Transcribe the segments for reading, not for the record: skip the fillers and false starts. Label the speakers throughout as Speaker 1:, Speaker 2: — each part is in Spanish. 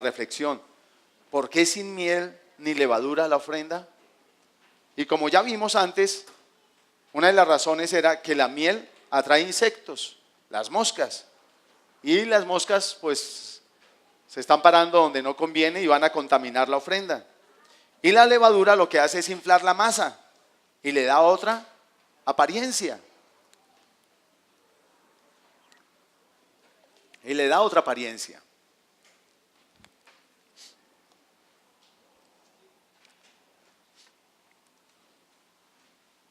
Speaker 1: reflexión. ¿Por qué sin miel ni levadura la ofrenda? Y como ya vimos antes, una de las razones era que la miel atrae insectos, las moscas. Y las moscas pues se están parando donde no conviene y van a contaminar la ofrenda. Y la levadura lo que hace es inflar la masa y le da otra apariencia. Y le da otra apariencia.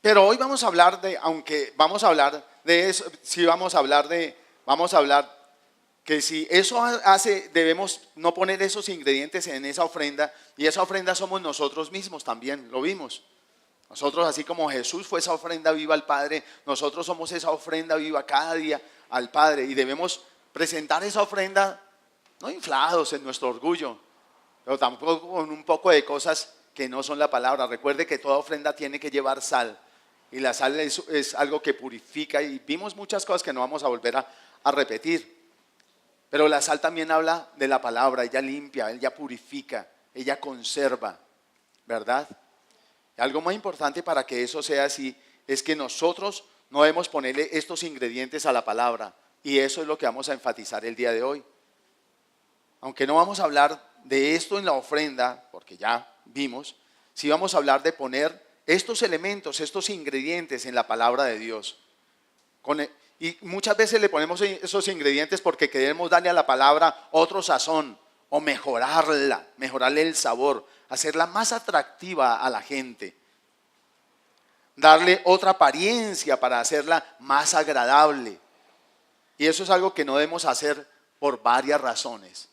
Speaker 1: Pero hoy vamos a hablar de, aunque vamos a hablar de eso, sí vamos a hablar que si eso hace, debemos no poner esos ingredientes en esa ofrenda, y esa ofrenda somos nosotros mismos también, lo vimos. Nosotros, así como Jesús fue esa ofrenda viva al Padre, nosotros somos esa ofrenda viva cada día al Padre, y debemos presentar esa ofrenda no inflados en nuestro orgullo, pero tampoco con un poco de cosas que no son la palabra. Recuerde que toda ofrenda tiene que llevar sal, y la sal es algo que purifica, y vimos muchas cosas que no vamos a volver a repetir. Pero la sal también habla de la palabra, ella limpia, ella purifica, ella conserva, ¿verdad? Y algo muy importante para que eso sea así es que nosotros no debemos ponerle estos ingredientes a la palabra, y eso es lo que vamos a enfatizar el día de hoy. Aunque no vamos a hablar de esto en la ofrenda, porque ya vimos, sí vamos a hablar de poner estos elementos, estos ingredientes en la palabra de Dios. Y muchas veces le ponemos esos ingredientes porque queremos darle a la palabra otro sazón o mejorarle el sabor, hacerla más atractiva a la gente, darle otra apariencia para hacerla más agradable. Y eso es algo que no debemos hacer por varias razones,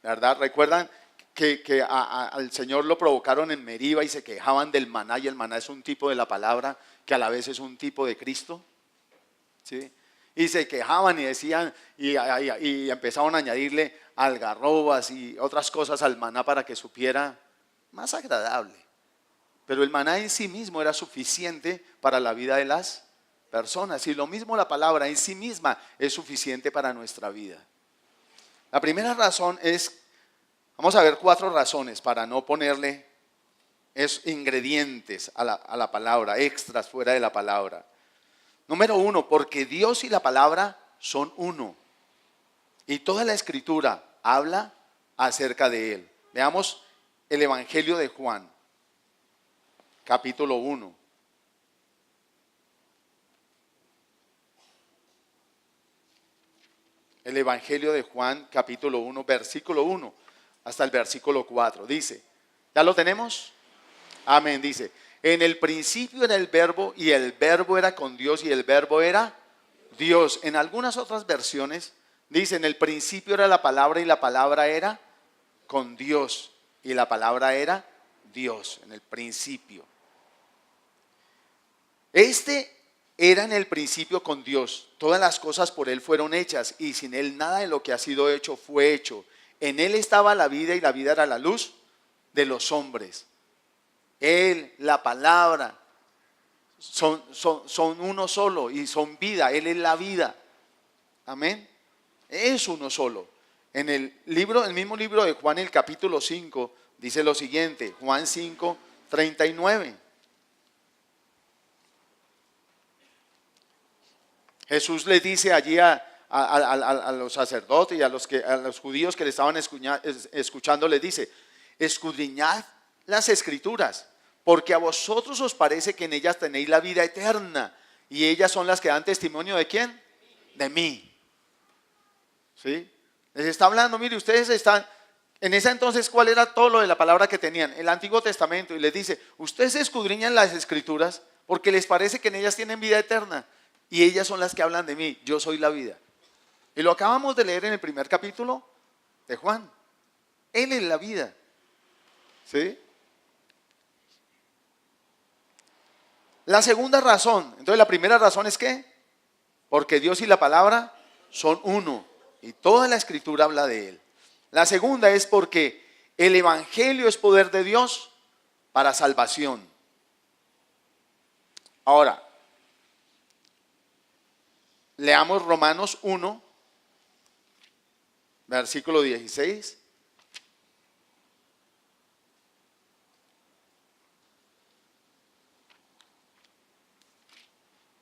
Speaker 1: ¿verdad? Recuerdan que al Señor lo provocaron en Meriba y se quejaban del maná, y el maná es un tipo de la palabra que a la vez es un tipo de Cristo. ¿Sí? Y se quejaban y decían, y empezaron a añadirle algarrobas y otras cosas al maná para que supiera más agradable. Pero el maná en sí mismo era suficiente para la vida de las personas, y lo mismo la palabra en sí misma es suficiente para nuestra vida. La primera razón es, vamos a ver 4 razones para no ponerle ingredientes a la palabra, extras fuera de la palabra. Número 1, porque Dios y la palabra son uno, y toda la escritura habla acerca de Él. Veamos el Evangelio de Juan, capítulo 1. El Evangelio de Juan, capítulo 1, versículo 1 hasta el versículo 4. Dice, ¿ya lo tenemos? Amén, dice. En el principio era el verbo, y el verbo era con Dios, y el verbo era Dios. En algunas otras versiones dice, en el principio era la palabra, y la palabra era con Dios, y la palabra era Dios, en el principio. Este era en el principio con Dios. Todas las cosas por Él fueron hechas, y sin Él nada de lo que ha sido hecho fue hecho. En Él estaba la vida, y la vida era la luz de los hombres. Él, la palabra, son uno solo y son vida. Él es la vida. Amén. Es uno solo. En el mismo libro de Juan, el capítulo 5, dice lo siguiente. Juan 5, 39. Jesús le dice allí a los sacerdotes y a los judíos que le estaban escuchando, les dice, escudriñad las escrituras, porque a vosotros os parece que en ellas tenéis la vida eterna, y ellas son las que dan testimonio ¿de quién? De mí. ¿Sí? Les está hablando, mire, ustedes están, en ese entonces, ¿cuál era todo lo de la palabra que tenían? El Antiguo Testamento, y les dice, ustedes escudriñan las escrituras porque les parece que en ellas tienen vida eterna, y ellas son las que hablan de mí, yo soy la vida. Y lo acabamos de leer en el primer capítulo de Juan. Él es la vida. ¿Sí? La segunda razón, entonces la primera razón es ¿qué? Porque Dios y la palabra son uno, y toda la escritura habla de Él. La segunda es porque el Evangelio es poder de Dios para salvación. Ahora, leamos Romanos 1, versículo 16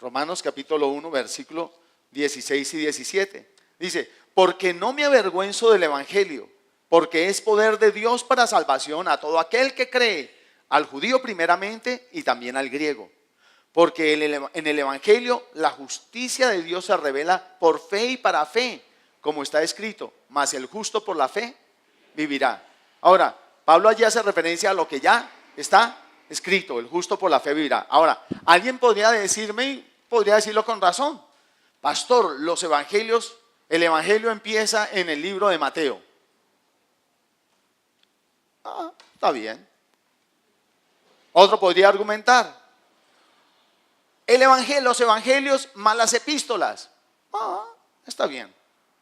Speaker 1: Romanos capítulo 1, versículo 16 y 17. Dice, porque no me avergüenzo del evangelio, porque es poder de Dios para salvación a todo aquel que cree, al judío primeramente y también al griego. Porque en el evangelio la justicia de Dios se revela por fe y para fe, como está escrito, mas el justo por la fe vivirá. Ahora, Pablo allí hace referencia a lo que ya está escrito, el justo por la fe vivirá. Ahora, alguien podría decirme, y podría decirlo con razón, pastor, los evangelios, el evangelio empieza en el libro de Mateo. Está bien. Otro podría argumentar, los evangelios más las epístolas. Está bien.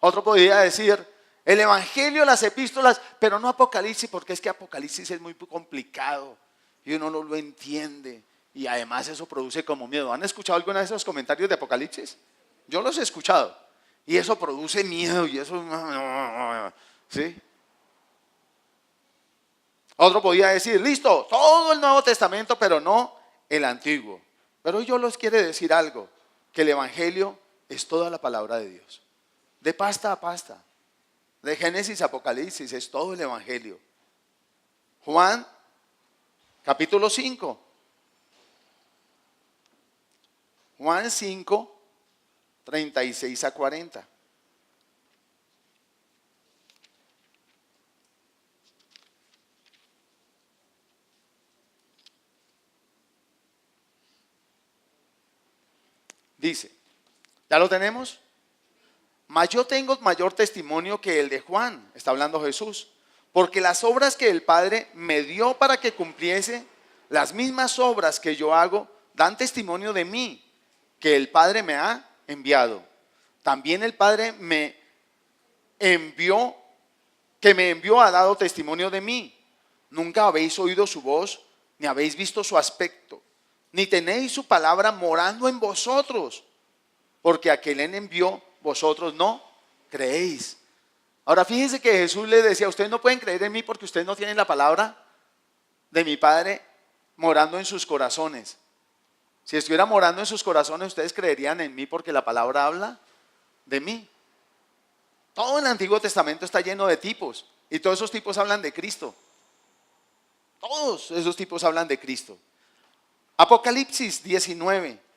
Speaker 1: Otro podría decir, el evangelio, las epístolas, pero no Apocalipsis, porque es que Apocalipsis es muy complicado y uno no lo entiende y además eso produce como miedo. ¿Han escuchado alguna de esos comentarios de Apocalipsis? Yo los he escuchado y eso produce miedo y eso, ¿sí? Otro podía decir, listo, todo el Nuevo Testamento, pero no el Antiguo. Pero yo les quiero decir algo, que el evangelio es toda la palabra de Dios, de pasta a pasta. De Génesis a Apocalipsis es todo el evangelio. Juan, capítulo 5. Juan 5, 36 a 40. Dice, ¿ya lo tenemos? Mas yo tengo mayor testimonio que el de Juan, está hablando Jesús, porque las obras que el Padre me dio para que cumpliese, las mismas obras que yo hago, dan testimonio de mí, que el Padre me ha enviado. También el Padre que me envió ha dado testimonio de mí. Nunca habéis oído su voz, ni habéis visto su aspecto, ni tenéis su palabra morando en vosotros, porque a quien él envió, vosotros no creéis. Ahora fíjense que Jesús les decía, ustedes no pueden creer en mí porque ustedes no tienen la palabra de mi Padre morando en sus corazones. Si estuviera morando en sus corazones, ustedes creerían en mí porque la palabra habla de mí. Todo el Antiguo Testamento está lleno de tipos y todos esos tipos hablan de Cristo. Todos esos tipos hablan de Cristo. Apocalipsis 19.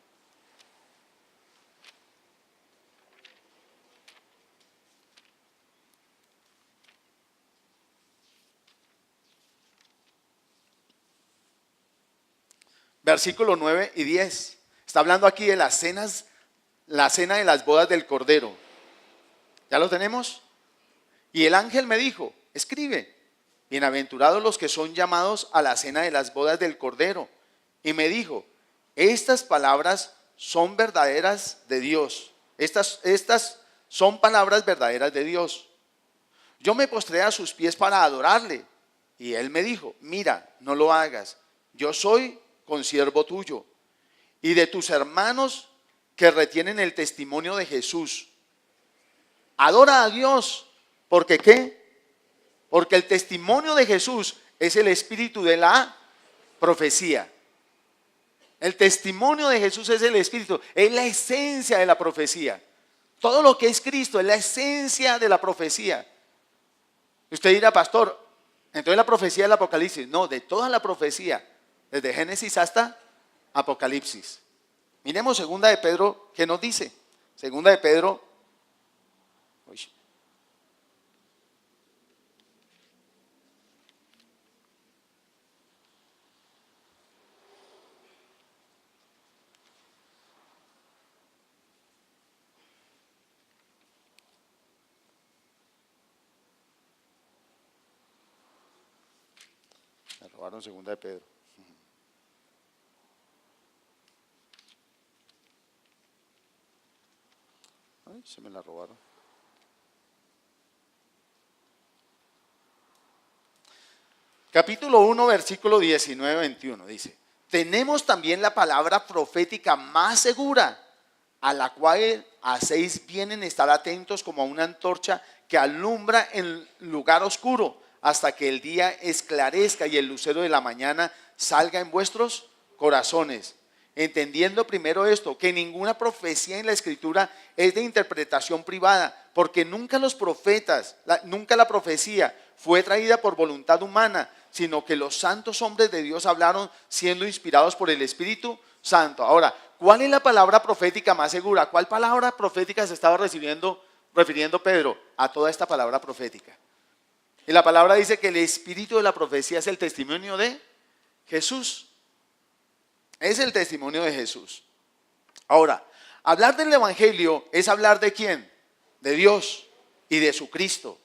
Speaker 1: Versículo 9 y 10. Está hablando aquí de las cenas, la cena de las bodas del Cordero. ¿Ya lo tenemos? Y el ángel me dijo, escribe, bienaventurados los que son llamados a la cena de las bodas del Cordero. Y me dijo, estas palabras son verdaderas de Dios. Estas son palabras verdaderas de Dios. Yo me postré a sus pies para adorarle. Y él me dijo, mira, no lo hagas. Yo soy consiervo tuyo y de tus hermanos que retienen el testimonio de Jesús. Adora a Dios, porque ¿qué? Porque el testimonio de Jesús es el espíritu de la profecía. El testimonio de Jesús es el espíritu, es la esencia de la profecía. Todo lo que es Cristo es la esencia de la profecía. Usted dirá, pastor, entonces la profecía del Apocalipsis. No, de toda la profecía, desde Génesis hasta Apocalipsis. Miremos segunda de Pedro, ¿qué nos dice? Segunda de Pedro. Me robaron segunda de Pedro. Ay, se me la robaron. Capítulo 1, versículo 19-21 dice, tenemos también la palabra profética más segura, a la cual hacéis bien en estar atentos como a una antorcha que alumbra en lugar oscuro, hasta que el día esclarezca y el lucero de la mañana salga en vuestros corazones. entendiendo primero esto, que ninguna profecía en la Escritura es de interpretación privada, porque nunca los profetas, nunca la profecía fue traída por voluntad humana, sino que los santos hombres de Dios hablaron siendo inspirados por el Espíritu Santo. Ahora, ¿cuál es la palabra profética más segura? ¿Cuál palabra profética se estaba refiriendo Pedro? A toda esta palabra profética. Y la palabra dice que el espíritu de la profecía es el testimonio de Jesús. Es el testimonio de Jesús. Ahora, hablar del Evangelio es hablar de quién, de Dios y de su Cristo.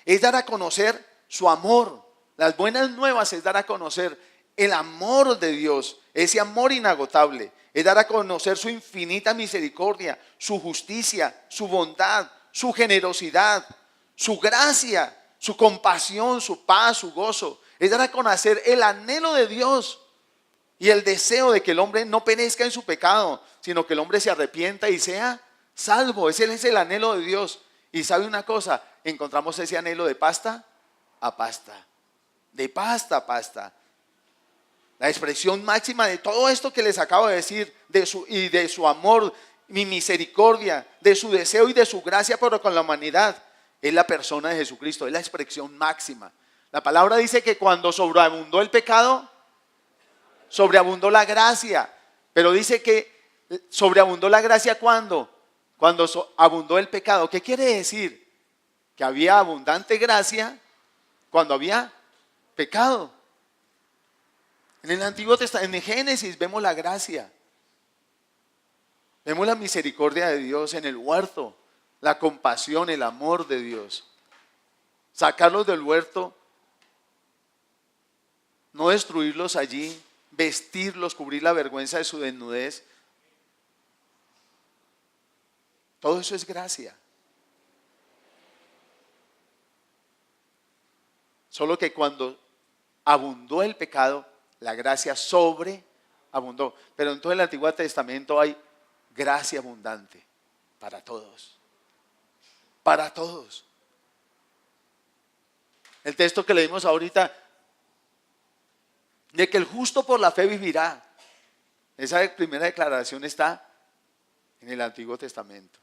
Speaker 1: Es dar a conocer su amor. Las buenas nuevas es dar a conocer el amor de Dios, ese amor inagotable. Es dar a conocer su infinita misericordia, su justicia, su bondad, su generosidad, su gracia, su compasión, su paz, su gozo. Es dar a conocer el anhelo de Dios y el deseo de que el hombre no perezca en su pecado, sino que el hombre se arrepienta y sea salvo. Ese es el anhelo de Dios. Y sabe una cosa, encontramos ese anhelo de pasta a pasta, de pasta a pasta. La expresión máxima de todo esto que les acabo de decir, de su amor, mi misericordia, de su deseo y de su gracia para con la humanidad, es la persona de Jesucristo, es la expresión máxima. La palabra dice que cuando sobreabundó el pecado, sobreabundó la gracia. Pero dice que sobreabundó la gracia ¿cuándo? Cuando abundó el pecado. ¿Qué quiere decir? Que había abundante gracia cuando había pecado. En el Antiguo Testamento, en Génesis, vemos la gracia. Vemos la misericordia de Dios en el huerto, la compasión, el amor de Dios. Sacarlos del huerto, no destruirlos allí, vestirlos, cubrir la vergüenza de su desnudez. Todo eso es gracia. Solo que cuando abundó el pecado, la gracia sobreabundó. Pero en todo el Antiguo Testamento hay gracia abundante para todos. Para todos. El texto que leímos ahorita, de que el justo por la fe vivirá. Esa primera declaración está en el Antiguo Testamento.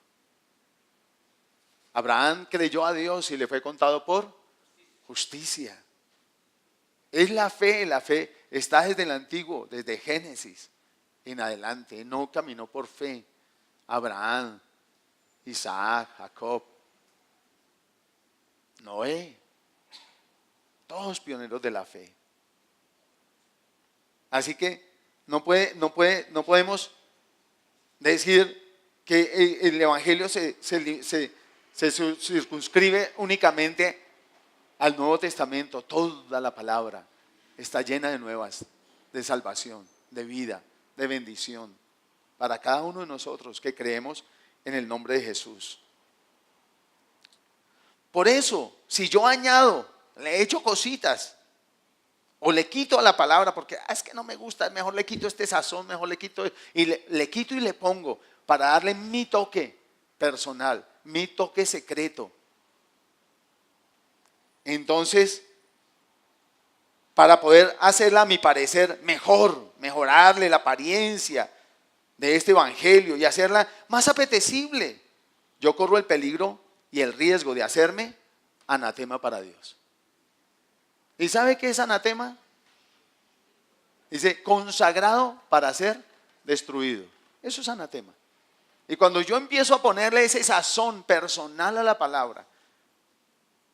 Speaker 1: Abraham creyó a Dios y le fue contado por justicia. Es la fe está desde el Antiguo, desde Génesis en adelante. No caminó por fe. Abraham, Isaac, Jacob, Noé, todos pioneros de la fe. Así que no podemos decir que el Evangelio se circunscribe únicamente al Nuevo Testamento. Toda la palabra está llena de nuevas, de salvación, de vida, de bendición para cada uno de nosotros que creemos en el nombre de Jesús. Por eso, si yo añado, le echo cositas o le quito a la palabra porque es que no me gusta, mejor le quito este sazón, mejor le quito y le quito y le pongo para darle mi toque personal, mi toque secreto. Entonces, para poder hacerla a mi parecer mejor, mejorarle la apariencia de este evangelio y hacerla más apetecible, yo corro el peligro y el riesgo de hacerme anatema para Dios. ¿Y sabe qué es anatema? Dice, consagrado para ser destruido. Eso es anatema. Y cuando yo empiezo a ponerle ese sazón personal a la palabra,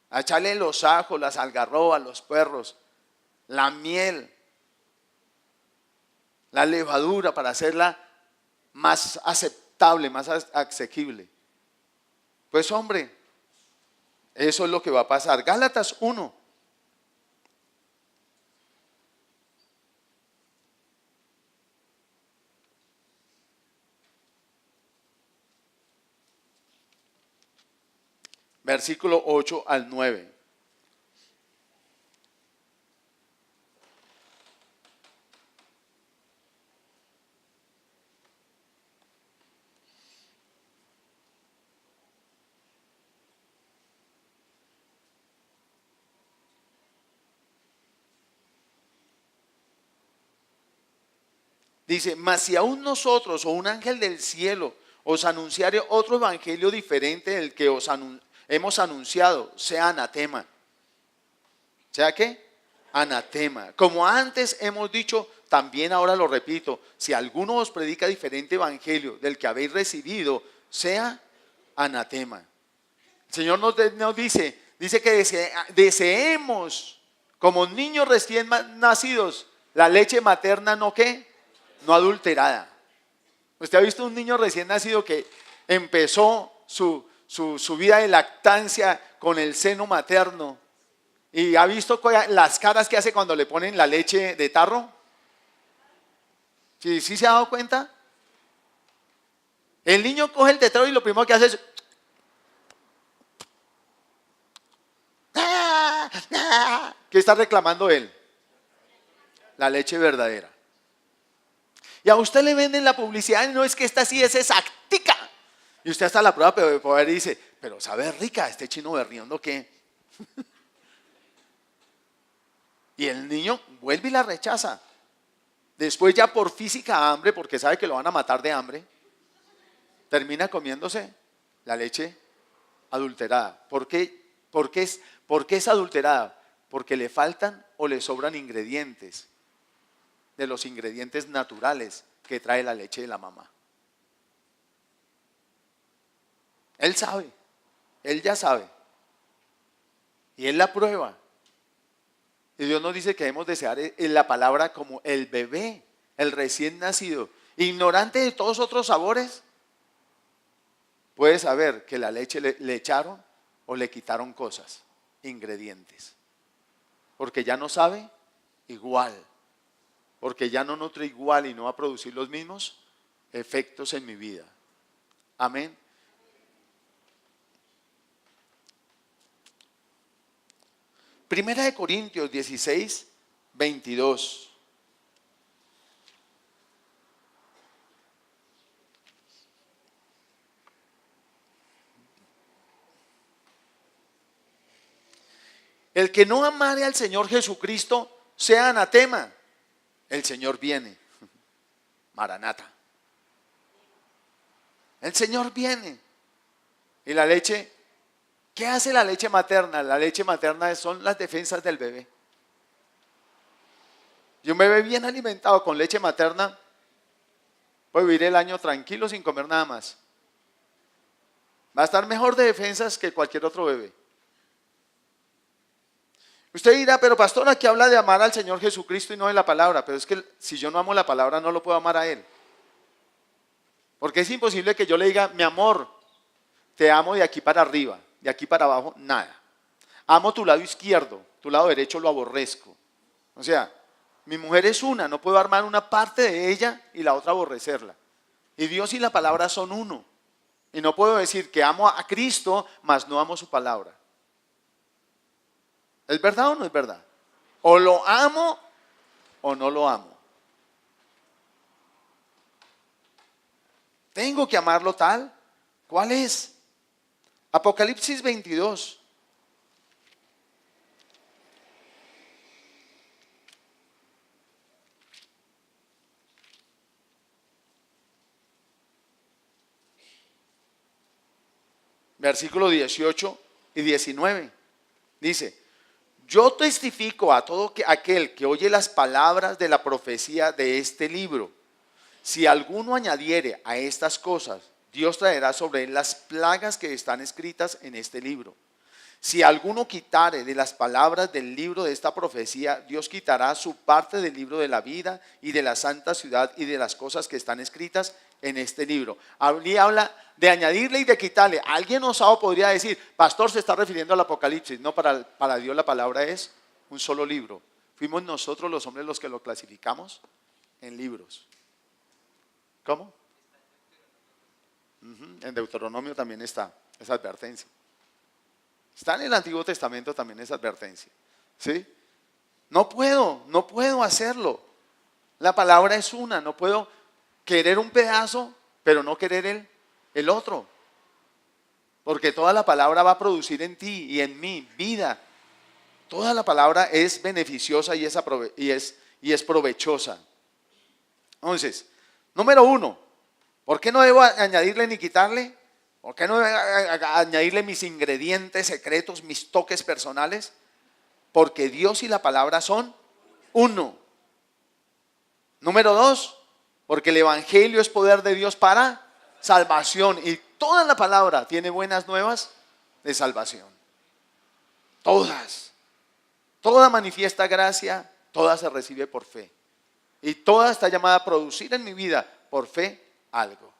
Speaker 1: a echarle los ajos, las algarrobas, los puerros, la miel, la levadura para hacerla más aceptable, más asequible. Pues hombre, eso es lo que va a pasar. Gálatas 1. Versículo 8 al 9. Dice, mas si aún nosotros o un ángel del cielo os anunciare otro evangelio diferente del que hemos anunciado, sea anatema. ¿Sea qué? Anatema. Como antes hemos dicho, también ahora lo repito, si alguno os predica diferente evangelio del que habéis recibido, sea anatema. El Señor nos dice que deseemos como niños recién nacidos la leche materna, ¿no qué? No adulterada. ¿Usted ha visto un niño recién nacido que empezó su vida de lactancia con el seno materno? ¿Y ha visto las caras que hace cuando le ponen la leche de tarro? ¿Sí se ha dado cuenta? El niño coge el tetrero y lo primero que hace es... ¿Qué está reclamando él? La leche verdadera. Y a usted le venden la publicidad, no es que esta sí es exactica. Y usted hasta la prueba de poder dice, pero sabe rica, este chino berriondo ¿qué? Y el niño vuelve y la rechaza. Después ya por física hambre, porque sabe que lo van a matar de hambre, termina comiéndose la leche adulterada. ¿Por qué es adulterada? Porque le faltan o le sobran ingredientes de los ingredientes naturales que trae la leche de la mamá. Él sabe, él ya sabe. Y él la prueba. Y Dios nos dice que debemos desear en la palabra como el bebé, el recién nacido, ignorante de todos otros sabores. Puede saber que la leche le echaron o le quitaron cosas, ingredientes. Porque ya no sabe igual. Porque ya no nutre igual y no va a producir los mismos efectos en mi vida. Amén. Primera de Corintios 16, 22. El que no amare al Señor Jesucristo sea anatema. El Señor viene. Maranata. El Señor viene. Y la leche, ¿qué hace la leche materna? La leche materna son las defensas del bebé. Y un bebé bien alimentado con leche materna puede vivir el año tranquilo sin comer nada más. Va a estar mejor de defensas que cualquier otro bebé. Usted dirá, pero pastor, aquí habla de amar al Señor Jesucristo y no de la palabra. Pero es que si yo no amo la palabra, no lo puedo amar a Él. Porque es imposible que yo le diga, mi amor, te amo de aquí para arriba, de aquí para abajo, nada. Amo tu lado izquierdo, tu lado derecho lo aborrezco. O sea, mi mujer es una, no puedo armar una parte de ella y la otra aborrecerla. Y Dios y la palabra son uno. Y no puedo decir que amo a Cristo, mas no amo su palabra. ¿Es verdad o no es verdad? O lo amo o no lo amo. Tengo que amarlo tal. ¿Cuál es? Apocalipsis 22. Versículo 18 y 19. Dice, yo testifico a todo aquel que oye las palabras de la profecía de este libro. Si alguno añadiere a estas cosas, Dios traerá sobre él las plagas que están escritas en este libro. Si alguno quitare de las palabras del libro de esta profecía, Dios quitará su parte del libro de la vida y de la santa ciudad y de las cosas que están escritas en este libro. Allí habla de añadirle y de quitarle. Alguien osado podría decir, pastor, se está refiriendo al Apocalipsis. No, para Dios la palabra es un solo libro. Fuimos nosotros los hombres los que lo clasificamos en libros. ¿Cómo? En Deuteronomio también está esa advertencia. Está en el Antiguo Testamento también esa advertencia. ¿Sí? No puedo hacerlo. La palabra es una, no puedo querer un pedazo, pero no querer el otro. Porque toda la palabra va a producir en ti y en mí vida. Toda la palabra es beneficiosa y es provechosa. Entonces, número uno, ¿por qué no debo añadirle ni quitarle? ¿Por qué no debo añadirle mis ingredientes secretos, mis toques personales? Porque Dios y la palabra son uno. Número dos, porque el evangelio es poder de Dios para salvación. Y toda la palabra tiene buenas nuevas de salvación. Todas. Toda manifiesta gracia, toda se recibe por fe. Y toda está llamada a producir en mi vida por fe algo.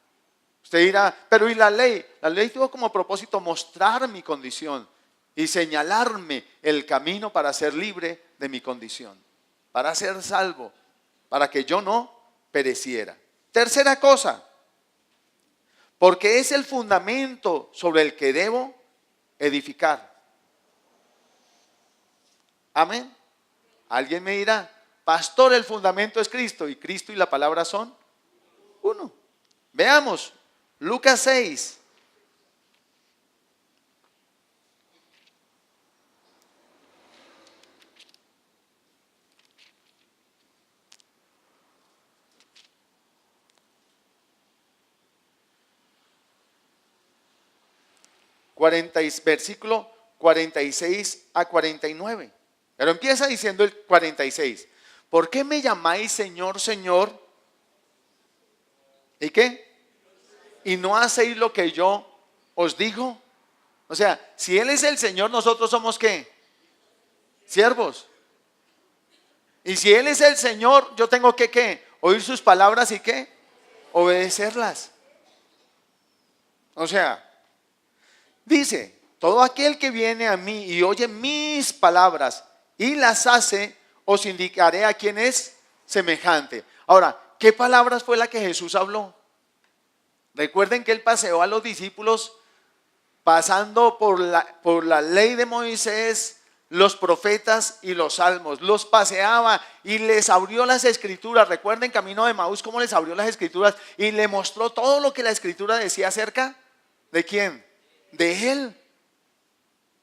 Speaker 1: Usted dirá, pero ¿y la ley? La ley tuvo como propósito mostrar mi condición y señalarme el camino para ser libre de mi condición, para ser salvo, para que yo no pereciera. Tercera cosa, porque es el fundamento sobre el que debo edificar. Amén. Alguien me dirá, pastor, el fundamento es Cristo, y Cristo y la palabra son uno. Veamos, Lucas 6. Versículo 46 a 49. Pero empieza diciendo el 46. ¿Por qué me llamáis Señor, Señor? ¿Y qué? ¿Y no hacéis lo que yo os digo? O sea, si Él es el Señor, nosotros somos ¿qué? Siervos. Y si Él es el Señor, yo tengo que ¿qué? Oír sus palabras y ¿qué? Obedecerlas. O sea, dice, todo aquel que viene a mí y oye mis palabras y las hace, os indicaré a quién es semejante. Ahora, ¿qué palabras fue la que Jesús habló? Recuerden que Él paseó a los discípulos pasando por la ley de Moisés, los profetas y los salmos. Los paseaba y les abrió las escrituras. Recuerden camino de Emaús cómo les abrió las escrituras y le mostró todo lo que la escritura decía acerca ¿de quién? De Él.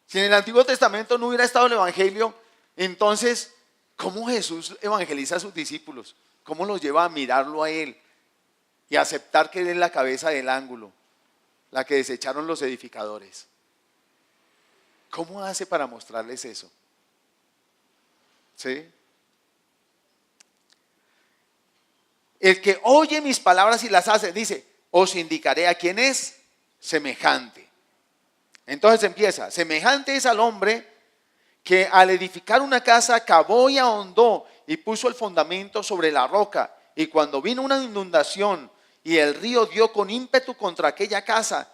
Speaker 1: Si en el Antiguo Testamento no hubiera estado el evangelio, entonces, ¿cómo Jesús evangeliza a sus discípulos? ¿Cómo los lleva a mirarlo a Él y a aceptar que Él es la cabeza del ángulo, la que desecharon los edificadores? ¿Cómo hace para mostrarles eso? ¿Sí? El que oye mis palabras y las hace, dice, os indicaré a quién es semejante. Entonces empieza, semejante es al hombre que al edificar una casa cavó y ahondó y puso el fundamento sobre la roca. Y cuando vino una inundación y el río dio con ímpetu contra aquella casa,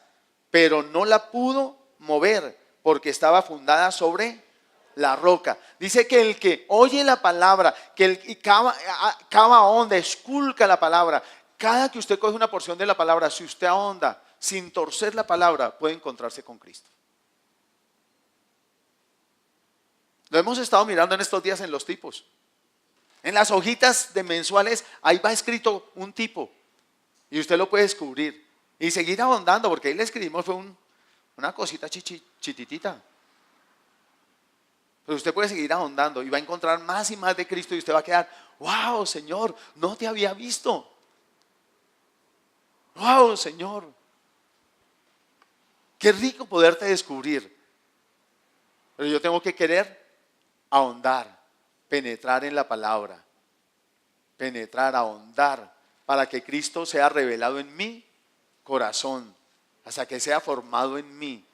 Speaker 1: pero no la pudo mover porque estaba fundada sobre la roca. Dice que el que oye la palabra, que el que cava ahonda, esculca la palabra. Cada que usted coge una porción de la palabra, si usted ahonda sin torcer la palabra, puede encontrarse con Cristo. Lo hemos estado mirando en estos días en los tipos. En las hojitas de mensuales, ahí va escrito un tipo. Y usted lo puede descubrir. Y seguir ahondando, porque ahí le escribimos fue una cosita chititita. Pero usted puede seguir ahondando y va a encontrar más y más de Cristo y usted va a quedar, wow, Señor, no te había visto. Wow, Señor. Qué rico poderte descubrir. Pero yo tengo que querer ahondar, penetrar en la palabra, penetrar, ahondar, para que Cristo sea revelado en mi corazón, hasta que sea formado en mí.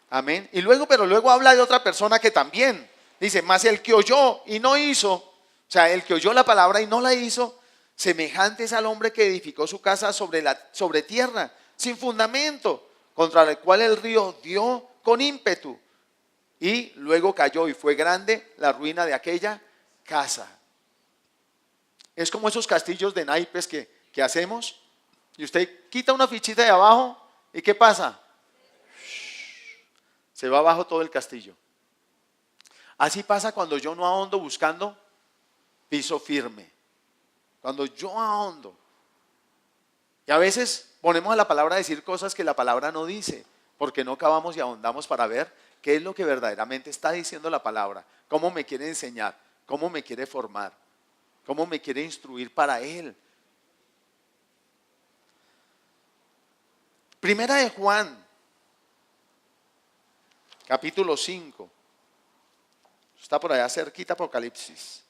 Speaker 1: Amén. Y luego, pero luego habla de otra persona que también dice, mas el que oyó y no hizo, o sea, el que oyó la palabra y no la hizo, semejante es al hombre que edificó su casa sobre tierra, sin fundamento, contra el cual el río dio con ímpetu. Y luego cayó y fue grande la ruina de aquella casa. Es como esos castillos de naipes que hacemos. Y usted quita una fichita de abajo y ¿qué pasa? Se va abajo todo el castillo. Así pasa cuando yo no ahondo buscando piso firme. Cuando yo ahondo. Y a veces ponemos a la palabra a decir cosas que la palabra no dice. Porque no cavamos y ahondamos para ver qué es lo que verdaderamente está diciendo la palabra, cómo me quiere enseñar, cómo me quiere formar, cómo me quiere instruir para Él, Primera de Juan, capítulo 5. Está por allá cerquita Apocalipsis.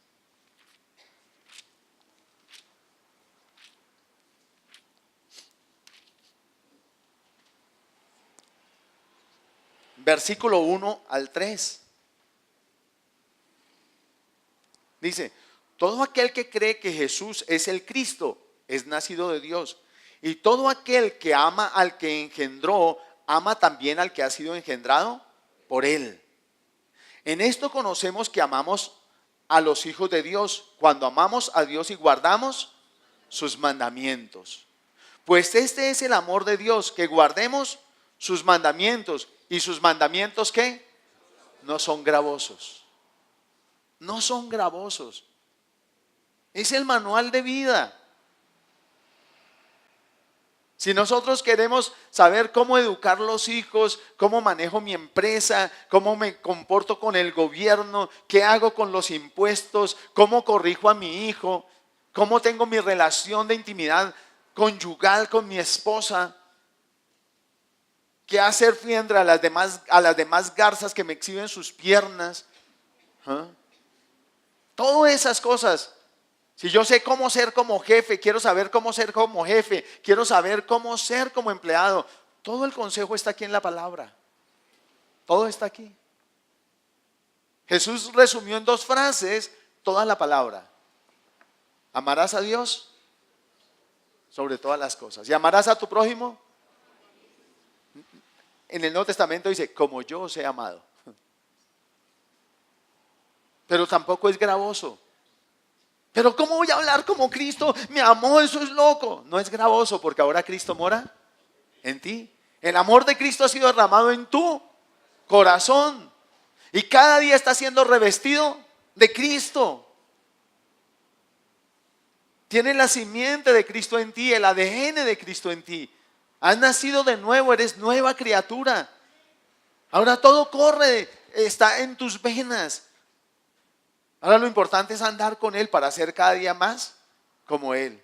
Speaker 1: Versículo 1 al 3. Dice, todo aquel que cree que Jesús es el Cristo es nacido de Dios. Y todo aquel que ama al que engendró, ama también al que ha sido engendrado por él. En esto conocemos que amamos a los hijos de Dios, cuando amamos a Dios y guardamos sus mandamientos. Pues este es el amor de Dios, que guardemos sus mandamientos. ¿Y sus mandamientos qué? No son gravosos. No son gravosos. Es el manual de vida. Si nosotros queremos saber cómo educar los hijos, cómo manejo mi empresa, cómo me comporto con el gobierno, qué hago con los impuestos, cómo corrijo a mi hijo, cómo tengo mi relación de intimidad conyugal con mi esposa, qué hacer frente a las demás garzas que me exhiben sus piernas, todas esas cosas. Si yo sé cómo ser como jefe, quiero saber cómo ser como jefe, quiero saber cómo ser como empleado. Todo el consejo está aquí en la palabra. Todo está aquí. Jesús resumió en 2 frases toda la palabra. Amarás a Dios sobre todas las cosas. ¿Y amarás a tu prójimo? En el Nuevo Testamento dice, como yo os he amado. Pero tampoco es gravoso. Pero ¿cómo voy a hablar como Cristo me amó? Eso es loco. No es gravoso porque ahora Cristo mora en ti. El amor de Cristo ha sido derramado en tu corazón. Y cada día está siendo revestido de Cristo. Tienes la simiente de Cristo en ti, el ADN de Cristo en ti. Has nacido de nuevo, eres nueva criatura. Ahora todo corre, está en tus venas. Ahora lo importante es andar con Él para ser cada día más como Él.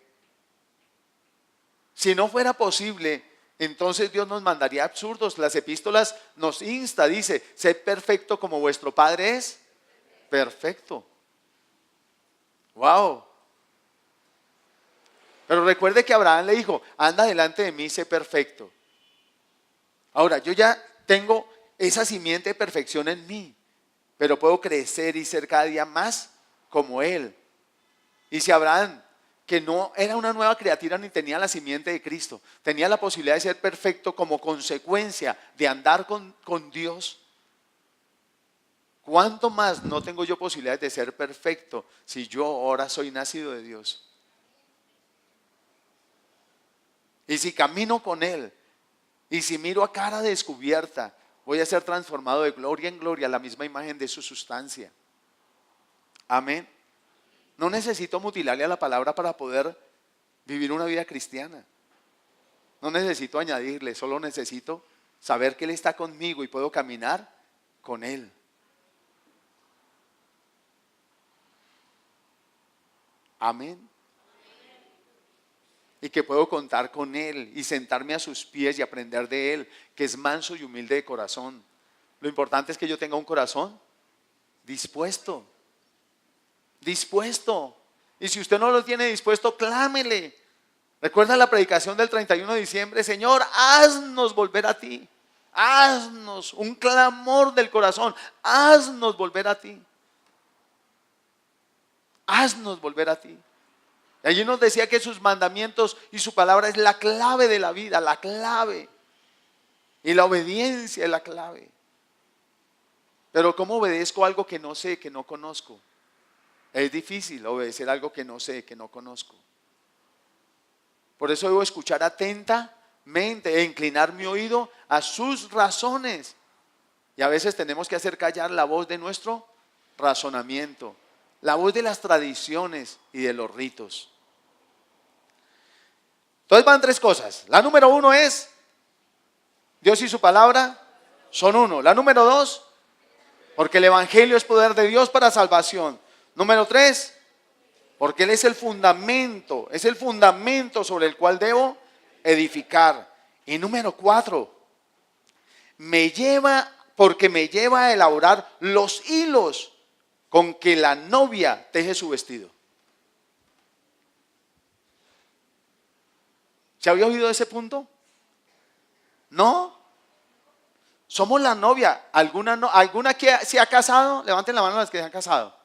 Speaker 1: Si no fuera posible, entonces Dios nos mandaría absurdos. Las epístolas nos insta, dice, sed perfecto como vuestro Padre es perfecto. Wow. Pero recuerde que Abraham le dijo, anda delante de mí, sé perfecto. Ahora, yo ya tengo esa simiente de perfección en mí. Pero puedo crecer y ser cada día más como Él. Y si Abraham, que no era una nueva criatura ni tenía la simiente de Cristo, tenía la posibilidad de ser perfecto como consecuencia de andar con Dios, ¿cuánto más no tengo yo posibilidades de ser perfecto si yo ahora soy nacido de Dios? Y si camino con Él, y si miro a cara descubierta, voy a ser transformado de gloria en gloria a la misma imagen de su sustancia. Amén. No necesito mutilarle a la palabra para poder vivir una vida cristiana. No necesito añadirle, solo necesito saber que Él está conmigo y puedo caminar con Él. Amén. Y que puedo contar con Él y sentarme a sus pies y aprender de Él, que es manso y humilde de corazón. Lo importante es que yo tenga un corazón dispuesto. Dispuesto. Y si usted no lo tiene dispuesto, clámele. Recuerda la predicación del 31 de diciembre, Señor, haznos volver a ti. Haznos un clamor del corazón. Haznos volver a ti. Haznos volver a ti. Y allí nos decía que sus mandamientos y su palabra es la clave de la vida, la clave. Y la obediencia es la clave. Pero ¿cómo obedezco algo que no sé, que no conozco? Es difícil obedecer algo que no sé, que no conozco. Por eso debo escuchar atentamente e inclinar mi oído a sus razones. Y a veces tenemos que hacer callar la voz de nuestro razonamiento, la voz de las tradiciones y de los ritos. Entonces van 3 cosas. La número 1 es, Dios y su palabra son uno. La número 2, porque el evangelio es poder de Dios para salvación. Número 3, porque Él es el fundamento sobre el cual debo edificar. Y número 4, porque me lleva a elaborar los hilos con que la novia teje su vestido. ¿Se había oído ese punto? ¿No? Somos la novia. ¿Alguna que se ha casado? Levanten la mano las que se han casado.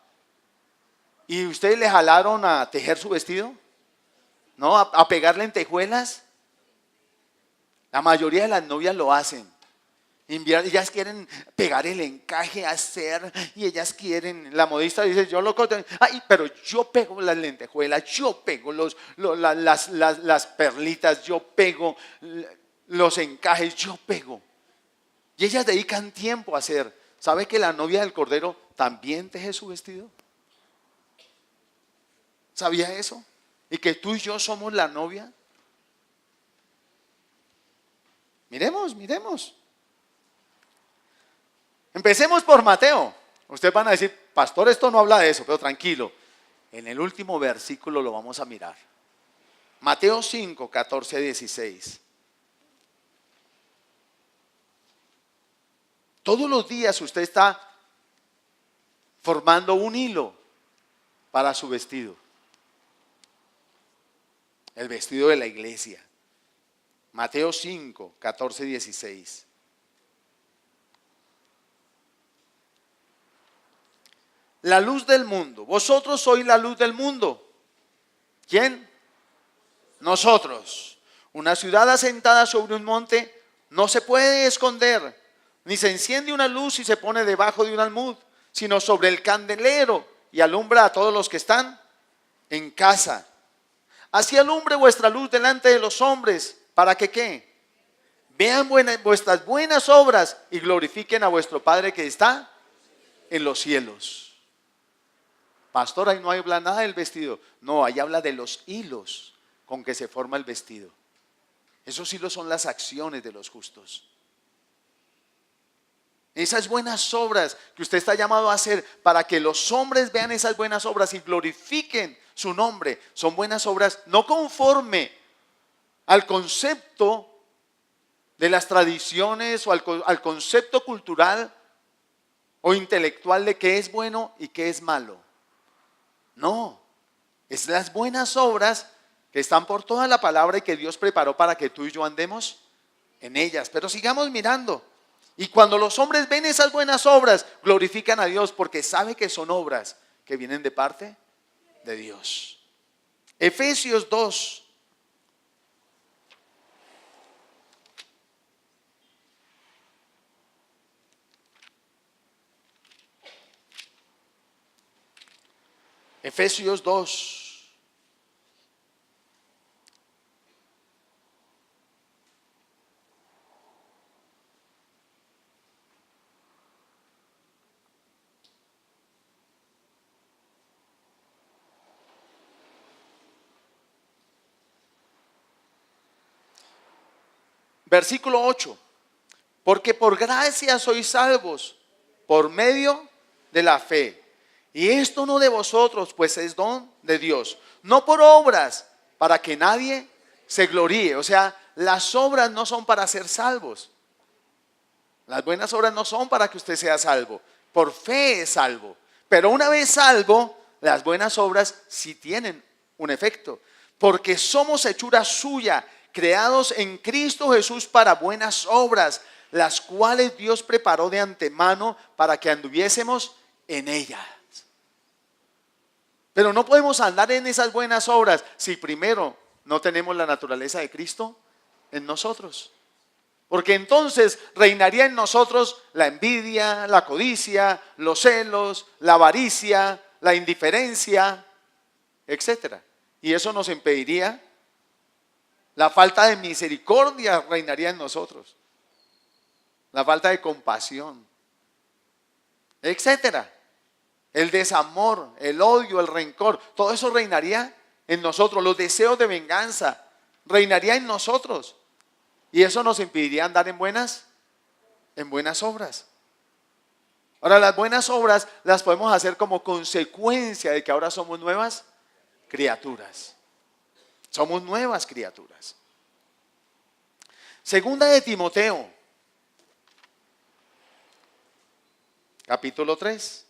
Speaker 1: ¿Y ustedes le jalaron a tejer su vestido? ¿No? ¿A pegar lentejuelas? La mayoría de las novias lo hacen. Ellas quieren pegar el encaje, hacer, y ellas quieren, la modista dice, yo lo corto, ay, pero yo pego las lentejuelas, yo pego las perlitas, yo pego los encajes, yo pego. Y ellas dedican tiempo a hacer. ¿Sabe que la novia del Cordero también teje su vestido? ¿Sabía eso? ¿Y que tú y yo somos la novia? Miremos. Empecemos por Mateo. Ustedes van a decir, pastor, esto no habla de eso, pero tranquilo. En el último versículo lo vamos a mirar. Mateo 5, 14, 16. Todos los días usted está formando un hilo para su vestido. El vestido de la iglesia. Mateo 5, 14, 16. La luz del mundo. Vosotros sois la luz del mundo. ¿Quién? Nosotros. Una ciudad asentada sobre un monte no se puede esconder, ni se enciende una luz y se pone debajo de un almud, sino sobre el candelero y alumbra a todos los que están en casa. Así alumbre vuestra luz delante de los hombres, para que ¿qué? Vean vuestras buenas obras y glorifiquen a vuestro Padre que está en los cielos. Pastor, ahí no habla nada del vestido. No, ahí habla de los hilos con que se forma el vestido. Esos hilos son las acciones de los justos. Esas buenas obras que usted está llamado a hacer para que los hombres vean esas buenas obras y glorifiquen su nombre, son buenas obras no conforme al concepto de las tradiciones o al concepto cultural o intelectual de qué es bueno y qué es malo. No, es las buenas obras que están por toda la palabra y que Dios preparó para que tú y yo andemos en ellas. Pero sigamos mirando. Y cuando los hombres ven esas buenas obras, glorifican a Dios porque sabe que son obras que vienen de parte de Dios. Efesios 2. Efesios 2. Versículo 8. Porque por gracia sois salvos por medio de la fe. Y esto no de vosotros, pues es don de Dios. No por obras, para que nadie se gloríe. O sea, las obras no son para ser salvos. Las buenas obras no son para que usted sea salvo. Por fe es salvo. Pero una vez salvo, las buenas obras sí tienen un efecto. Porque somos hechura suya, creados en Cristo Jesús para buenas obras, las cuales Dios preparó de antemano para que anduviésemos en ellas. Pero no podemos andar en esas buenas obras si primero no tenemos la naturaleza de Cristo en nosotros. Porque entonces reinaría en nosotros la envidia, la codicia, los celos, la avaricia, la indiferencia, etcétera. Y eso nos impediría. La falta de misericordia reinaría en nosotros. La falta de compasión, etcétera. El desamor, el odio, el rencor, todo eso reinaría en nosotros. Los deseos de venganza reinaría en nosotros. Y eso nos impediría andar en buenas obras. Ahora, las buenas obras las podemos hacer como consecuencia de que ahora somos nuevas criaturas. Somos nuevas criaturas. Segunda de Timoteo, capítulo 3.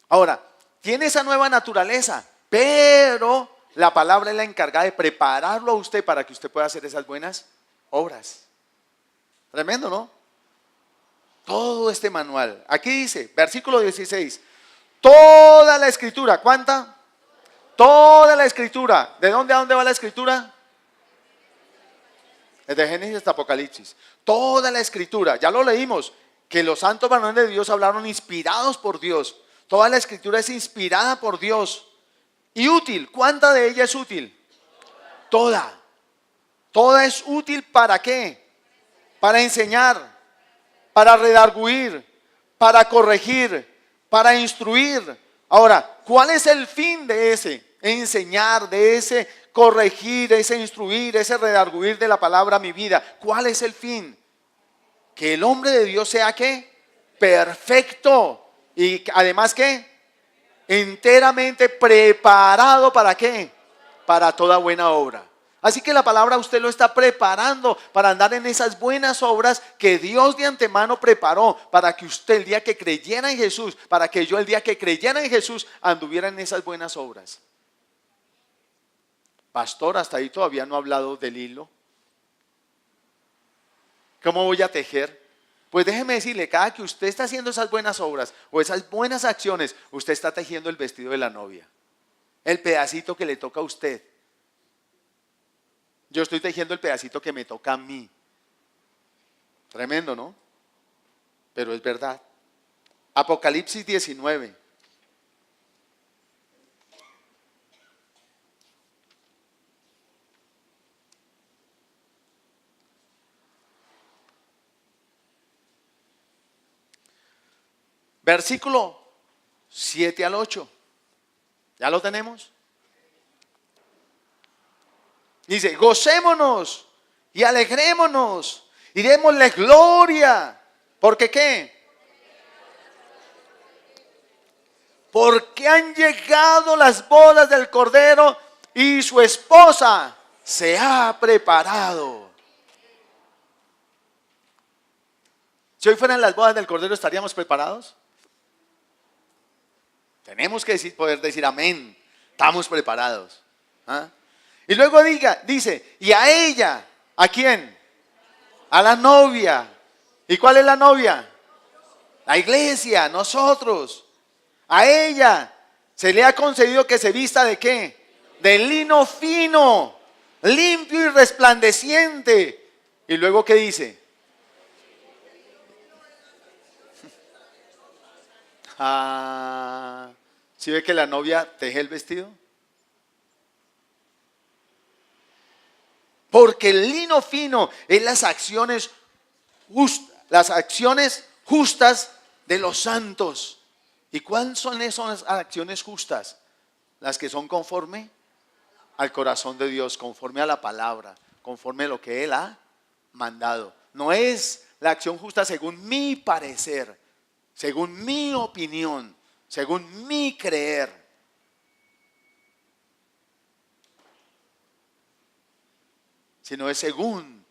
Speaker 1: Ahora, tiene esa nueva naturaleza, pero la palabra es la encargada de prepararlo a usted para que usted pueda hacer esas buenas obras. Tremendo, ¿no? Todo este manual. Aquí dice, versículo 16, toda la escritura, ¿cuánta? Toda la escritura. ¿De dónde a dónde va la escritura? Desde Génesis hasta Apocalipsis. Toda la escritura, ya lo leímos, que los santos varones de Dios hablaron inspirados por Dios. Toda la escritura es inspirada por Dios y útil. ¿Cuánta de ella es útil? Toda. Toda es útil ¿para qué? Para enseñar, para redarguir, para corregir, para instruir. Ahora, ¿cuál es el fin de ese enseñar, de ese corregir, ese instruir, ese redarguir de la palabra mi vida? ¿Cuál es el fin? Que el hombre de Dios sea ¿qué? Perfecto. Y además ¿qué? Enteramente preparado ¿para qué? Para toda buena obra. Así que la palabra usted lo está preparando para andar en esas buenas obras que Dios de antemano preparó para que usted el día que creyera en Jesús, para que yo el día que creyera en Jesús anduviera en esas buenas obras. Pastor, hasta ahí todavía no ha hablado del hilo. ¿Cómo voy a tejer? Pues déjeme decirle, cada que usted está haciendo esas buenas obras o esas buenas acciones, usted está tejiendo el vestido de la novia. El pedacito que le toca a usted. Yo estoy tejiendo el pedacito que me toca a mí. Tremendo, ¿no? Pero es verdad. Apocalipsis 19. Versículo 7 al 8. ¿Ya lo tenemos? Dice, gocémonos y alegrémonos y démosle gloria. ¿Por qué? Porque han llegado las bodas del Cordero y su esposa se ha preparado. Si hoy fueran las bodas del Cordero, ¿estaríamos preparados? Tenemos que poder decir amén. Estamos preparados. ¿Ah? Y luego dice, y a ella, ¿a quién? A la novia. ¿Y cuál es la novia? La iglesia, nosotros. A ella se le ha concedido que se vista ¿de qué? De lino fino, limpio y resplandeciente. Y luego ¿qué dice? ¿Sí ve que la novia teje el vestido? Porque el lino fino es las acciones justas de los santos. ¿Y cuáles son esas acciones justas? Las que son conforme al corazón de Dios, conforme a la palabra, conforme a lo que Él ha mandado. No es la acción justa según mi parecer, según mi opinión, según mi creer. Sino es según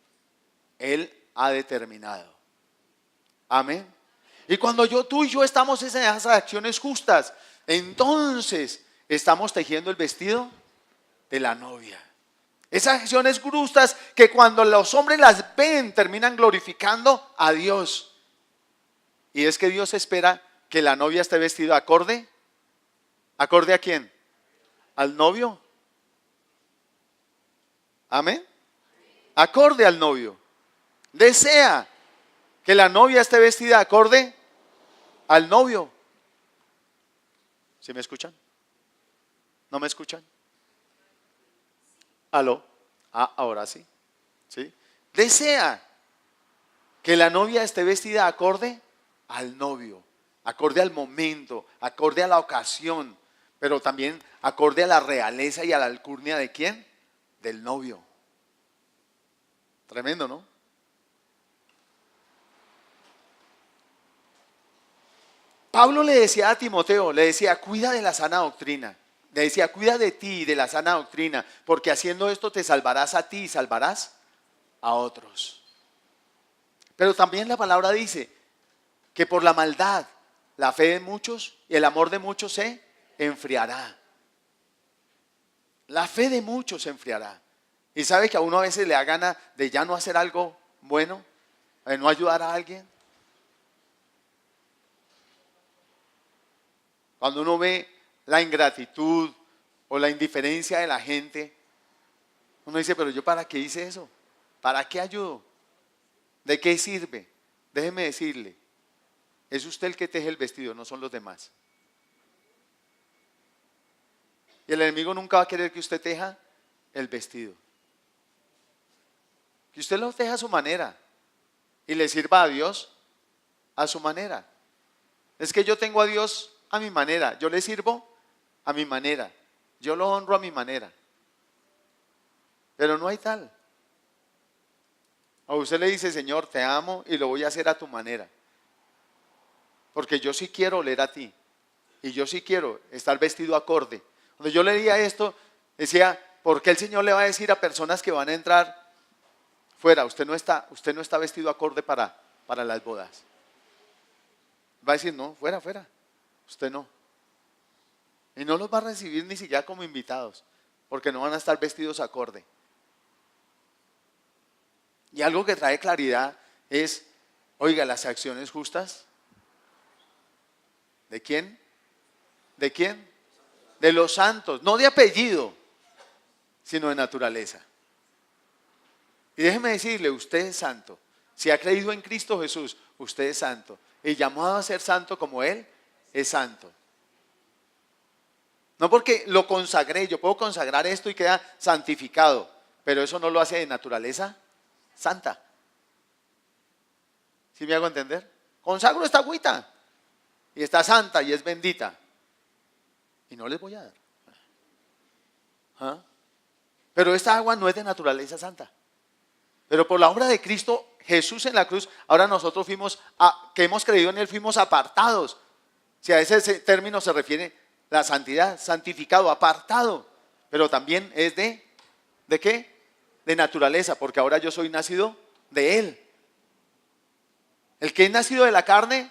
Speaker 1: Él ha determinado. Amén. Y cuando tú y yo estamos en esas acciones justas, entonces estamos tejiendo el vestido de la novia. Esas acciones justas que cuando los hombres las ven terminan glorificando a Dios. Y es que Dios espera que la novia esté vestida acorde. ¿Acorde a quién? ¿Al novio? Amén. Acorde al novio. Desea que la novia esté vestida acorde al novio. ¿Sí me escuchan? ¿No me escuchan? ¿Aló? Ahora sí. ¿Sí? Desea que la novia esté vestida acorde al novio, acorde al momento, acorde a la ocasión, pero también acorde a la realeza y a la alcurnia ¿de quién? Del novio. Tremendo, ¿no? Pablo le decía a Timoteo, le decía, cuida de la sana doctrina. Le decía, cuida de ti y de la sana doctrina, porque haciendo esto te salvarás a ti y salvarás a otros. Pero también la palabra dice que por la maldad, la fe de muchos y el amor de muchos se enfriará. La fe de muchos se enfriará. Y sabe que a uno a veces le da gana de ya no hacer algo bueno, de no ayudar a alguien. Cuando uno ve la ingratitud o la indiferencia de la gente, uno dice, pero yo ¿para qué hice eso? ¿Para qué ayudo? ¿De qué sirve? Déjeme decirle, es usted el que teje el vestido, no son los demás. Y el enemigo nunca va a querer que usted teja el vestido. Que usted lo teja a su manera y le sirva a Dios a su manera. Es que yo tengo a Dios a mi manera, yo le sirvo a mi manera, yo lo honro a mi manera. Pero no hay tal. A usted le dice, Señor, te amo y lo voy a hacer a tu manera. Porque yo sí quiero oler a ti. Y yo sí quiero estar vestido acorde. Cuando yo leía esto, decía, ¿por qué el Señor le va a decir a personas que van a entrar fuera? Usted no está vestido acorde para las bodas. Va a decir, no, fuera, fuera. Usted no. Y no los va a recibir ni siquiera como invitados, porque no van a estar vestidos acorde. Y algo que trae claridad es, oiga, las acciones justas, ¿de quién? ¿De quién? De los santos, no de apellido, sino de naturaleza. Y déjeme decirle, usted es santo. Si ha creído en Cristo Jesús, usted es santo. Y llamado a ser santo como Él, es santo. No porque lo consagré, yo puedo consagrar esto y queda santificado, pero eso no lo hace de naturaleza santa. ¿Sí me hago entender? Consagro esta agüita y está santa y es bendita. Y no les voy a dar. ¿Ah? Pero esta agua no es de naturaleza santa. Pero por la obra de Cristo Jesús en la cruz, ahora nosotros que hemos creído en Él, fuimos apartados. Si a ese término se refiere la santidad, santificado, apartado. Pero también es ¿de qué? De naturaleza, porque ahora yo soy nacido de Él. El que es nacido de la carne,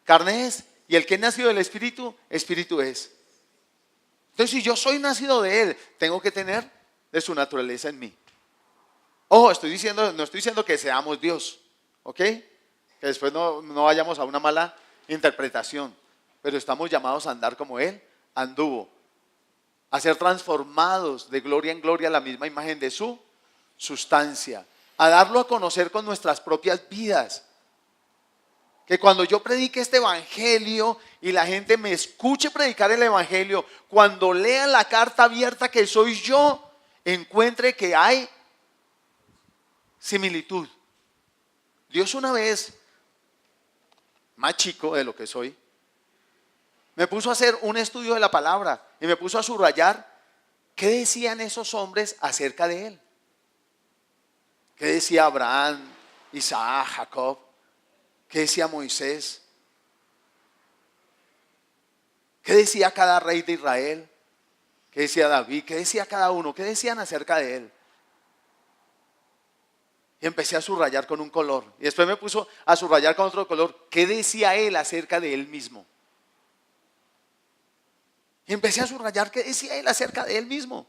Speaker 1: carne es. Y el que es nacido del Espíritu, Espíritu es. Entonces, si yo soy nacido de Él, tengo que tener de su naturaleza en mí. Ojo, no estoy diciendo que seamos Dios, ¿ok? Que después no vayamos a una mala interpretación. Pero estamos llamados a andar como Él anduvo. A ser transformados de gloria en gloria a la misma imagen de su sustancia. A darlo a conocer con nuestras propias vidas. Que cuando yo predique este evangelio y la gente me escuche predicar el evangelio, cuando lean la carta abierta que soy yo, encuentre que hay similitud. Dios una vez, más chico de lo que soy, me puso a hacer un estudio de la palabra y me puso a subrayar qué decían esos hombres acerca de Él. ¿Qué decía Abraham, Isaac, Jacob? ¿Qué decía Moisés? ¿Qué decía cada rey de Israel? ¿Qué decía David? ¿Qué decía cada uno? ¿Qué decían acerca de Él? Y empecé a subrayar con un color. Y después me puso a subrayar con otro color. ¿Qué decía Él acerca de Él mismo? Y empecé a subrayar qué decía Él acerca de Él mismo.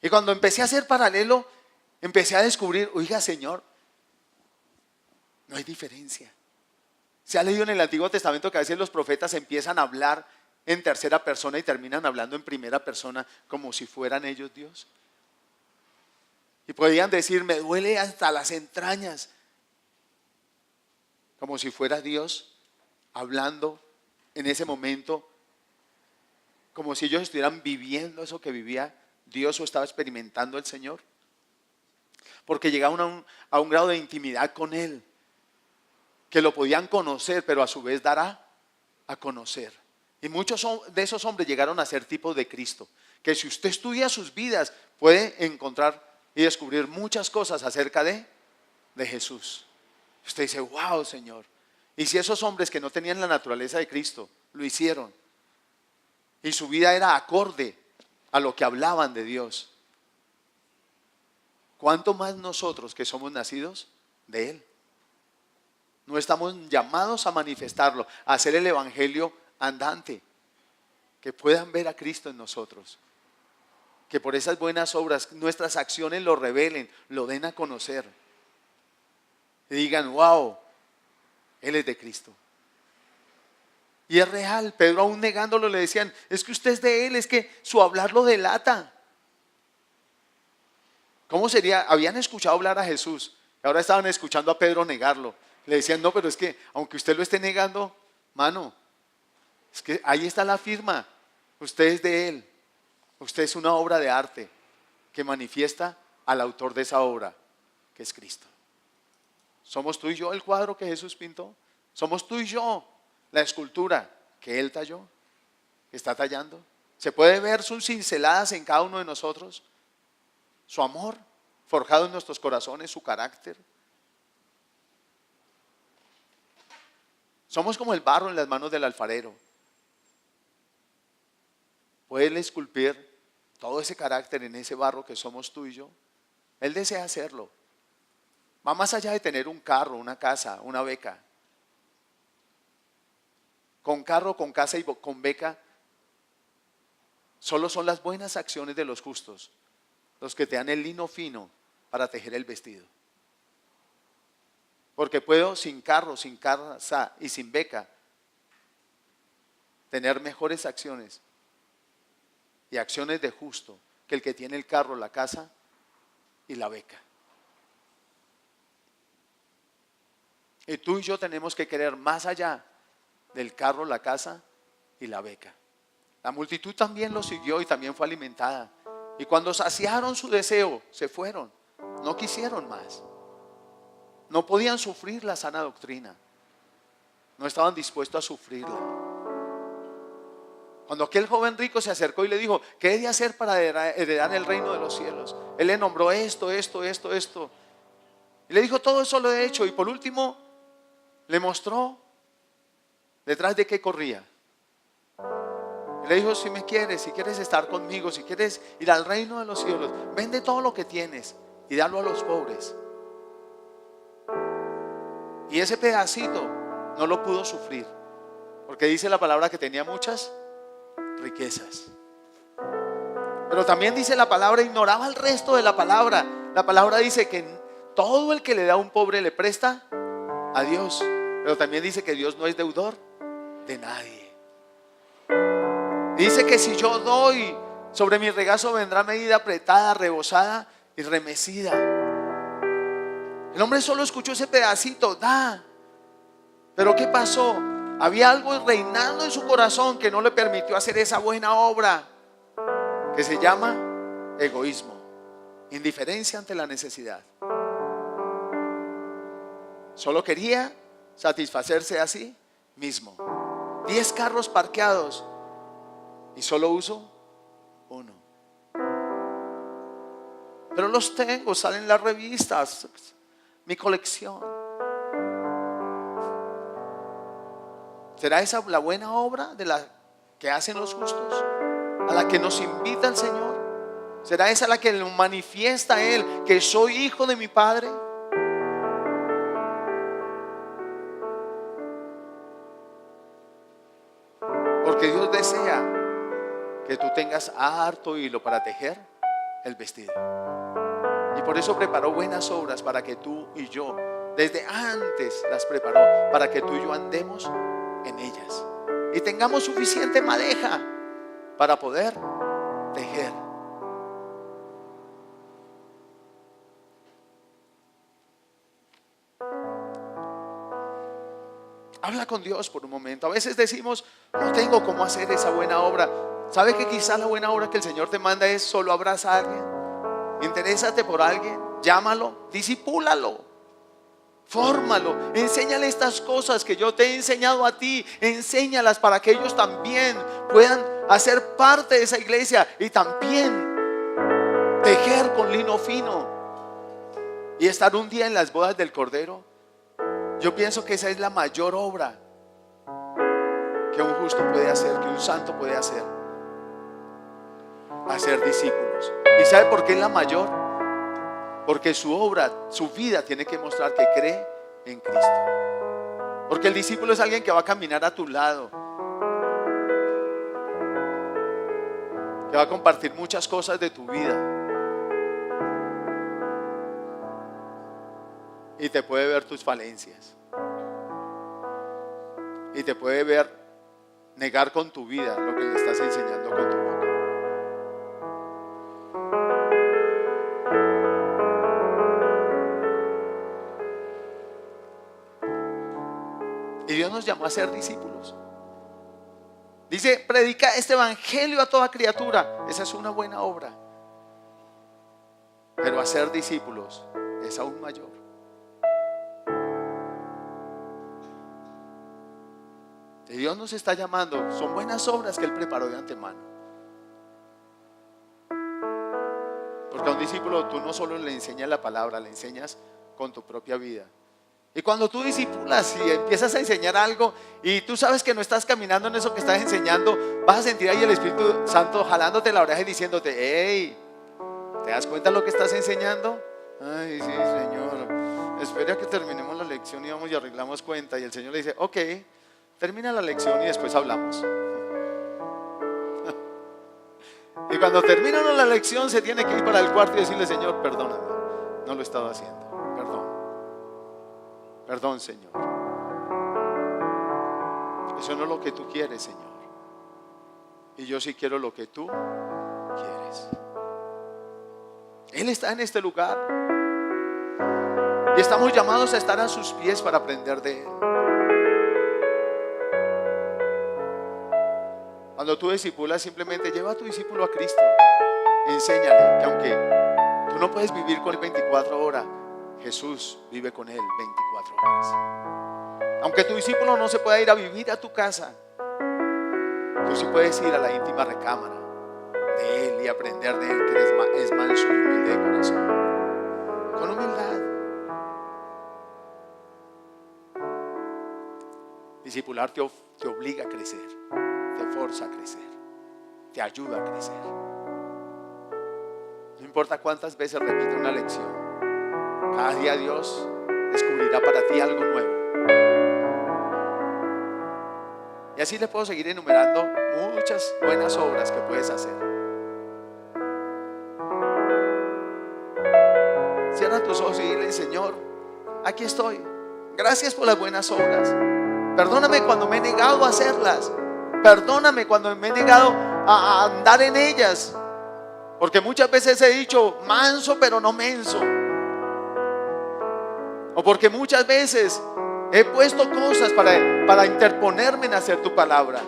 Speaker 1: Y cuando empecé a hacer paralelo, empecé a descubrir, oiga Señor, no hay diferencia. Se ha leído en el Antiguo Testamento que a veces los profetas empiezan a hablar en tercera persona y terminan hablando en primera persona como si fueran ellos Dios. Y podían decir, me duele hasta las entrañas, como si fuera Dios hablando en ese momento, como si ellos estuvieran viviendo eso que vivía Dios o estaba experimentando el Señor. Porque llegaban a un grado de intimidad con Él, que lo podían conocer, pero a su vez dar a conocer. Y muchos de esos hombres llegaron a ser tipos de Cristo, que si usted estudia sus vidas, puede encontrar y descubrir muchas cosas acerca de Jesús. Usted dice, wow, Señor. Y si esos hombres que no tenían la naturaleza de Cristo lo hicieron, y su vida era acorde a lo que hablaban de Dios, ¿cuánto más nosotros que somos nacidos de Él? No estamos llamados a manifestarlo, a hacer el evangelio andante, que puedan ver a Cristo en nosotros, que por esas buenas obras nuestras acciones lo revelen, lo den a conocer y digan: wow, Él es de Cristo. Y es real. Pedro, aún negándolo, le decían: es que usted es de Él, es que su hablar lo delata. ¿Cómo sería? Habían escuchado hablar a Jesús, ahora estaban escuchando a Pedro negarlo. Le decían: no, pero es que aunque usted lo esté negando, mano, es que ahí está la firma, usted es de Él, usted es una obra de arte que manifiesta al autor de esa obra, que es Cristo. ¿Somos tú y yo el cuadro que Jesús pintó? ¿Somos tú y yo la escultura que Él talló, que está tallando? ¿Se puede ver sus cinceladas en cada uno de nosotros? Su amor forjado en nuestros corazones, su carácter. Somos como el barro en las manos del alfarero. ¿Puede Él esculpir todo ese carácter en ese barro que somos tú y yo? Él desea hacerlo. Va más allá de tener un carro, una casa, una beca. Con carro, con casa y con beca, solo son las buenas acciones de los justos los que te dan el lino fino para tejer el vestido. Porque puedo sin carro, sin casa y sin beca tener mejores acciones y acciones de justo que el que tiene el carro, la casa y la beca. Y tú y yo tenemos que querer más allá del carro, la casa y la beca. La multitud también lo siguió y también fue alimentada. Y cuando saciaron su deseo, se fueron. No quisieron más. No podían sufrir la sana doctrina. No estaban dispuestos a sufrirla. Cuando aquel joven rico se acercó y le dijo: ¿qué he de hacer para heredar el reino de los cielos? Él le nombró esto. Y le dijo: todo eso lo he hecho. Y por último le mostró detrás de qué corría. Y le dijo: si me quieres, si quieres estar conmigo, si quieres ir al reino de los cielos, vende todo lo que tienes y dalo a los pobres. Y ese pedacito no lo pudo sufrir, porque dice la palabra que tenía muchas riquezas. Pero también dice la palabra, ignoraba el resto de la palabra. La palabra dice que todo el que le da a un pobre le presta a Dios. Pero también dice que Dios no es deudor de nadie. Dice que si yo doy, sobre mi regazo vendrá medida apretada, rebosada y remecida. El hombre solo escuchó ese pedacito: da. Pero ¿qué pasó? Había algo reinando en su corazón que no le permitió hacer esa buena obra, que se llama egoísmo, indiferencia ante la necesidad. Solo quería satisfacerse a sí mismo. 10 carros parqueados y solo uso uno. Pero los tengo, salen las revistas, mi colección. ¿Será esa la buena obra de la que hacen los justos, a la que nos invita el Señor? ¿Será esa la que lo manifiesta Él, que soy hijo de mi Padre? Porque Dios desea que tú tengas harto hilo para tejer el vestido. Y por eso preparó buenas obras para que tú y yo, desde antes las preparó, para que tú y yo andemos en ellas y tengamos suficiente madeja para poder tejer. Habla con Dios por un momento. A veces decimos: no tengo cómo hacer esa buena obra. ¿Sabe que quizás la buena obra que el Señor te manda es solo abraza a alguien? Interésate por alguien, llámalo, discipúlalo, fórmalo, enséñale estas cosas que yo te he enseñado a ti. Enséñalas para que ellos también puedan hacer parte de esa iglesia y también tejer con lino fino y estar un día en las bodas del Cordero. Yo pienso que esa es la mayor obra que un justo puede hacer, que un santo puede hacer. Hacer discípulos. ¿Y sabe por qué es la mayor? Porque su obra, su vida tiene que mostrar que cree en Cristo. Porque el discípulo es alguien que va a caminar a tu lado, que va a compartir muchas cosas de tu vida y te puede ver tus falencias y te puede ver negar con tu vida lo que le estás enseñando con tu boca. Y Dios nos llamó a ser discípulos. Dice, predica este evangelio a toda criatura. Esa es una buena obra. Pero hacer discípulos es aún mayor. Y Dios nos está llamando. Son buenas obras que Él preparó de antemano. Porque a un discípulo tú no solo le enseñas la palabra, le enseñas con tu propia vida. Y cuando tú discipulas y empiezas a enseñar algo y tú sabes que no estás caminando en eso que estás enseñando, vas a sentir ahí el Espíritu Santo jalándote la oreja y diciéndote: hey, ¿te das cuenta de lo que estás enseñando? Ay, sí, Señor, espera que terminemos la lección y vamos y arreglamos cuenta. Y el Señor le dice: ok, termina la lección y después hablamos. Y cuando termina la lección se tiene que ir para el cuarto y decirle: Señor, perdóname, no lo he estado haciendo. Perdón, Señor. Eso no es lo que tú quieres, Señor. Y yo sí quiero lo que tú quieres. Él está en este lugar y estamos llamados a estar a sus pies para aprender de Él. Cuando tú discipulas, simplemente lleva a tu discípulo a Cristo. Enséñale que aunque tú no puedes vivir con él 24 horas, Jesús vive con él 24 horas. Aunque tu discípulo no se pueda ir a vivir a tu casa, tú sí puedes ir a la íntima recámara de Él y aprender de Él, que es manso y humilde de corazón. Con humildad. Discipular te obliga a crecer, te forza a crecer, te ayuda a crecer. No importa cuántas veces repite una lección, cada día Dios descubrirá para ti algo nuevo. Y así le puedo seguir enumerando muchas buenas obras que puedes hacer. Cierra tus ojos y dile: Señor, aquí estoy. Gracias por las buenas obras. Perdóname cuando me he negado a hacerlas. Perdóname cuando me he negado a andar en ellas. Porque muchas veces he dicho manso pero no menso. O porque muchas veces he puesto cosas para interponerme en hacer tu palabra.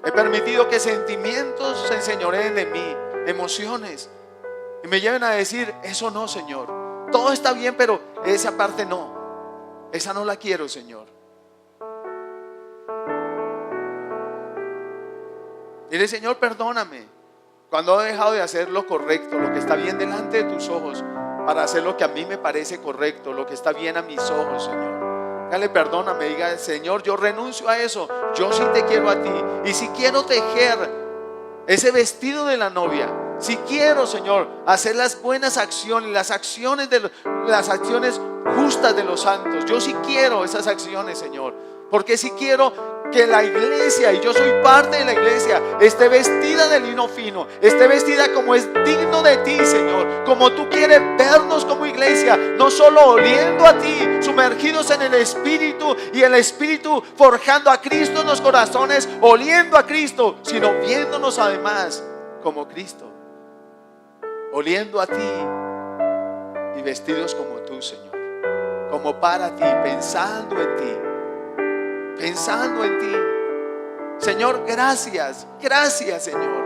Speaker 1: He permitido que sentimientos se enseñoreen de mí, emociones, y me lleven a decir: eso no, Señor. Todo está bien, pero esa parte no. Esa no la quiero, Señor. Dile: Señor, perdóname cuando he dejado de hacer lo correcto, lo que está bien delante de tus ojos, para hacer lo que a mí me parece correcto, lo que está bien a mis ojos, Señor. Dale, perdóname, diga: Señor, yo renuncio a eso. Yo sí te quiero a ti. Y si quiero tejer ese vestido de la novia, si quiero, Señor, hacer las buenas acciones, las acciones justas de los santos, yo sí quiero esas acciones, Señor. Porque si quiero que la iglesia, y yo soy parte de la iglesia, esté vestida de lino fino, esté vestida como es digno de ti, Señor, como tú quieres vernos como iglesia, no solo oliendo a ti, sumergidos en el Espíritu, y el Espíritu forjando a Cristo en los corazones, oliendo a Cristo, sino viéndonos además como Cristo, oliendo a ti y vestidos como tú, Señor, como para ti, pensando en ti. Pensando en ti. Señor, gracias, Señor.